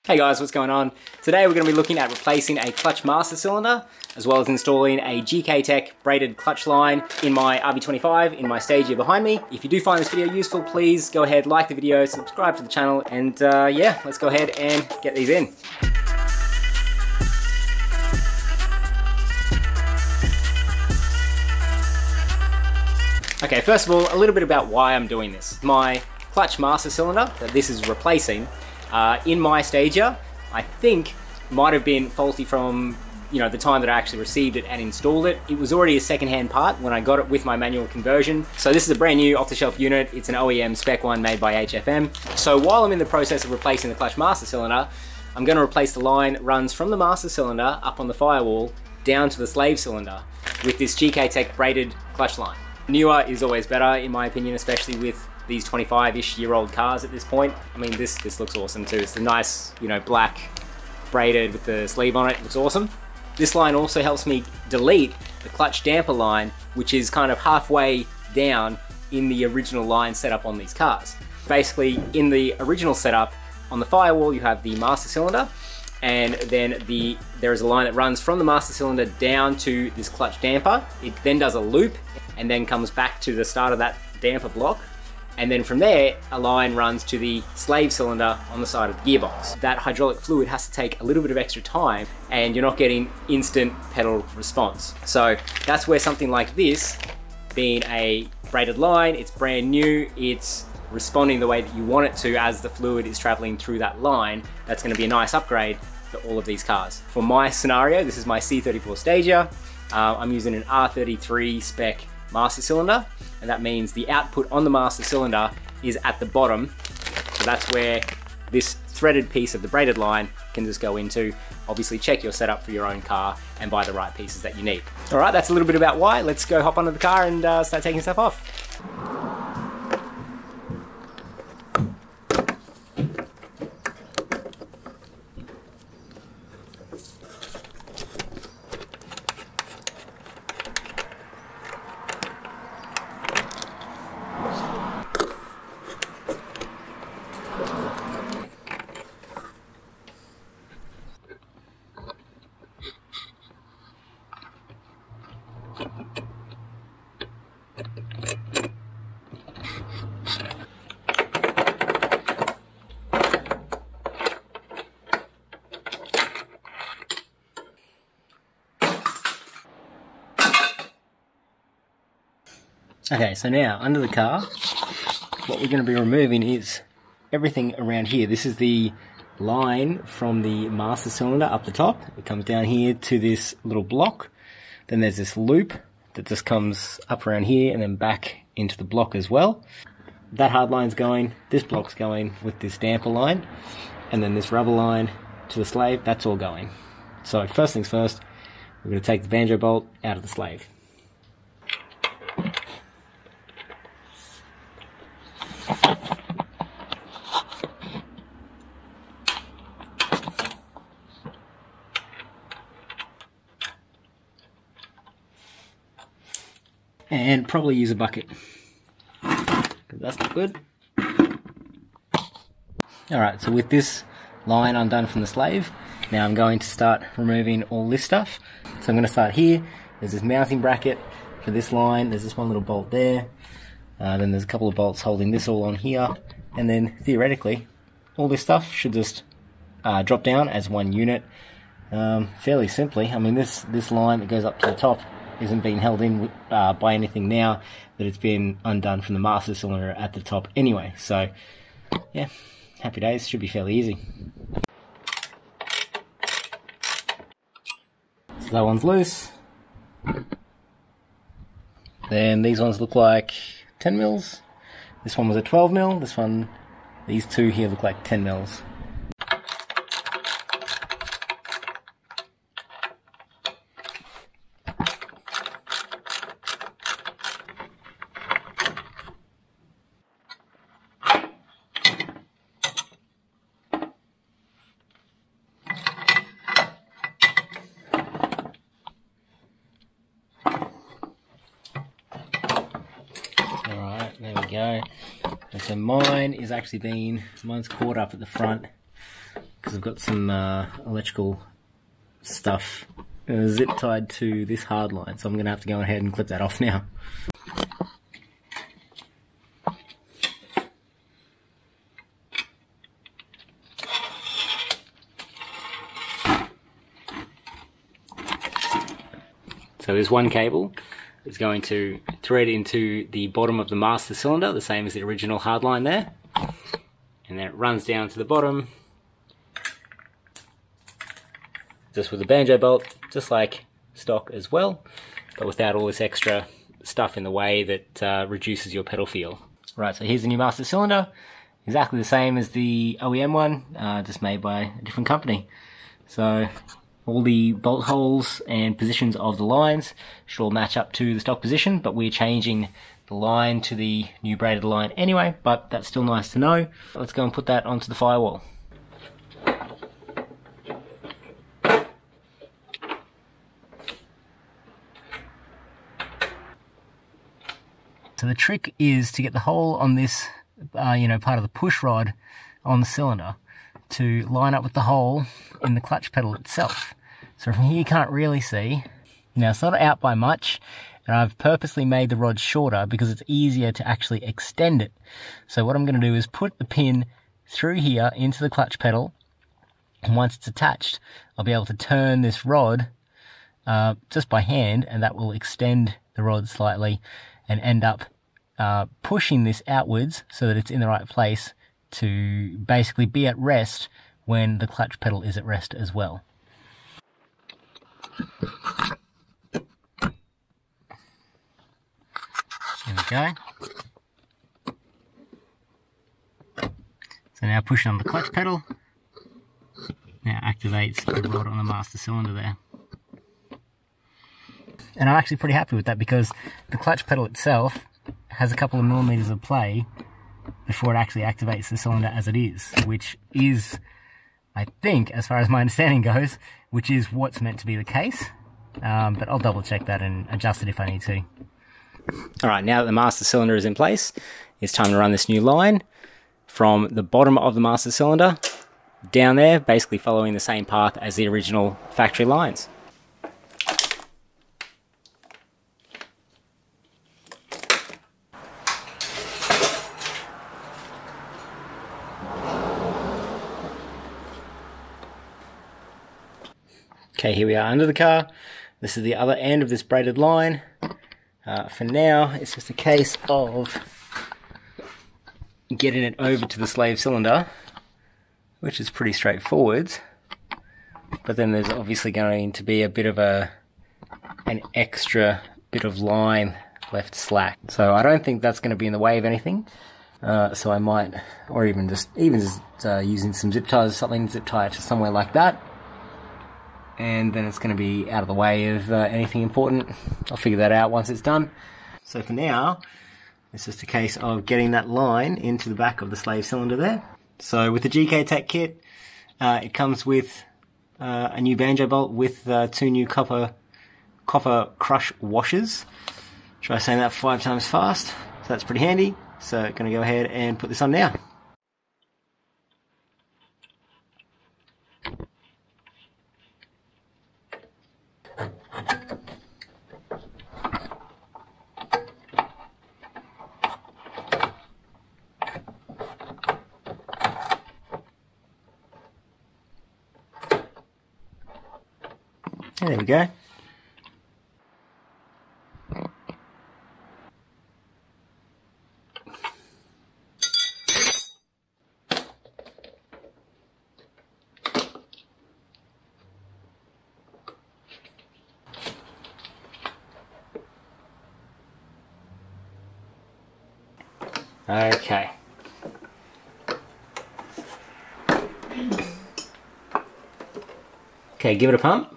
Hey guys, what's going on? Today we're going to be looking at replacing a clutch master cylinder, as well as installing a GK Tech braided clutch line in my RB25 in my Stagea behind me. If you do find this video useful, please go ahead, like the video, subscribe to the channel, and yeah, let's go ahead and get these in. Okay, first of all, a little bit about why I'm doing this. My clutch master cylinder that this is replacing in my Stagea, I think might have been faulty from the time that I actually received it and installed it. It was already a second-hand part when I got it with my manual conversion. So this is a brand new off-the-shelf unit. It's an OEM spec one made by HFM. So while I'm in the process of replacing the clutch master cylinder, I'm going to replace the line that runs from the master cylinder up on the firewall down to the slave cylinder with this GK Tech braided clutch line. Newer is always better in my opinion, especially with these 25-ish year old cars at this point. I mean, this looks awesome too. It's the nice, black braided with the sleeve on it. It looks awesome. This line also helps me delete the clutch damper line, which is kind of halfway down in the original line setup on these cars. Basically, in the original setup, on the firewall, you have the master cylinder, and then there is a line that runs from the master cylinder down to this clutch damper. It then does a loop and then comes back to the start of that damper block. And then from there, a line runs to the slave cylinder on the side of the gearbox. That hydraulic fluid has to take a little bit of extra time and you're not getting instant pedal response. So that's where something like this, being a braided line, it's brand new, it's responding the way that you want it to as the fluid is traveling through that line. That's going to be a nice upgrade for all of these cars. For my scenario, this is my C34 Stagea. I'm using an R33 spec master cylinder, and that means the output on the master cylinder is at the bottom. So that's where this threaded piece of the braided line can just go into. Obviously check your setup for your own car and buy the right pieces that you need. All right, that's a little bit about why. Let's go hop onto the car and start taking stuff off. Okay, so now under the car, what we're going to be removing is everything around here. This is the line from the master cylinder up the top. It comes down here to this little block. Then there's this loop that just comes up around here and then back into the block as well. That hard line's going, this block's going with this damper line, and then this rubber line to the slave, that's all going. So first things first, we're going to take the banjo bolt out of the slave. And probably use a bucket, because that's not good. Alright, so with this line undone from the slave, now I'm going to start removing all this stuff. So I'm going to start here. There's this mounting bracket for this line, there's this one little bolt there, then there's a couple of bolts holding this all on here, and then theoretically all this stuff should just drop down as one unit fairly simply. I mean, this line that goes up to the top isn't being held in by anything now that it's been undone from the master cylinder at the top anyway. So yeah, happy days, should be fairly easy. So that one's loose. Then these ones look like 10 mils. This one was a 12 mil. This one, these two here look like 10 mils. There we go. And so mine's caught up at the front because I've got some electrical stuff zip tied to this hard line, so I'm going to have to go ahead and clip that off now. So this one cable is going to thread into the bottom of the master cylinder, the same as the original hard line there. And then it runs down to the bottom, just with a banjo bolt, just like stock as well, but without all this extra stuff in the way that reduces your pedal feel. Right, so here's the new master cylinder, exactly the same as the OEM one, just made by a different company. So all the bolt holes and positions of the lines should all match up to the stock position, but we're changing the line to the new braided line anyway, but that's still nice to know. Let's go and put that onto the firewall. So the trick is to get the hole on this, part of the push rod on the cylinder to line up with the hole in the clutch pedal itself. So from here you can't really see. Now it's not out by much, and I've purposely made the rod shorter because it's easier to actually extend it. So what I'm going to do is put the pin through here into the clutch pedal, and once it's attached, I'll be able to turn this rod just by hand, and that will extend the rod slightly and end up pushing this outwards so that it's in the right place to basically be at rest when the clutch pedal is at rest as well. There we go. So now pushing on the clutch pedal, now activates the rod on the master cylinder there. And I'm actually pretty happy with that because the clutch pedal itself has a couple of millimeters of play before it actually activates the cylinder as it is, which is, I think, as far as my understanding goes, which is what's meant to be the case. But I'll double check that and adjust it if I need to. Alright, now that the master cylinder is in place, it's time to run this new line from the bottom of the master cylinder down there, basically following the same path as the original factory lines. Okay, here we are under the car. This is the other end of this braided line. For now, it's just a case of getting it over to the slave cylinder, which is pretty straightforward. But then there's obviously going to be a bit of an extra bit of line left slack. So I don't think that's going to be in the way of anything. So I might, or even just using some zip ties or something, zip tie it to somewhere like that. And then it's going to be out of the way of anything important. I'll figure that out once it's done. So for now, it's just a case of getting that line into the back of the slave cylinder there. So with the GK Tech kit, it comes with a new banjo bolt with 2 new copper crush washers. Try saying that 5 times fast. So that's pretty handy. So I'm going to go ahead and put this on now. And there we go. Okay. Okay, give it a pump.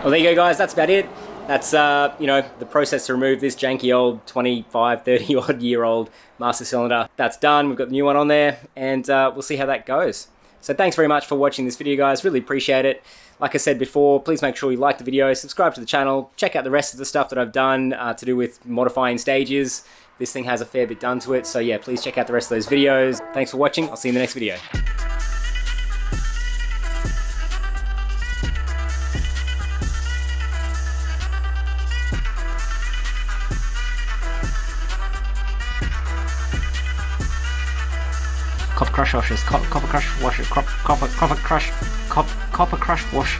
Well, there you go, guys. That's about it. That's, the process to remove this janky old 25, 30 odd year old master cylinder. That's done. We've got the new one on there, and we'll see how that goes. So thanks very much for watching this video, guys. Really appreciate it. Like I said before, please make sure you like the video, subscribe to the channel, check out the rest of the stuff that I've done to do with modifying Stages. This thing has a fair bit done to it, so yeah, please check out the rest of those videos. Thanks for watching. I'll see you in the next video. Copper crush washes, copper crush wash, copper crush wash.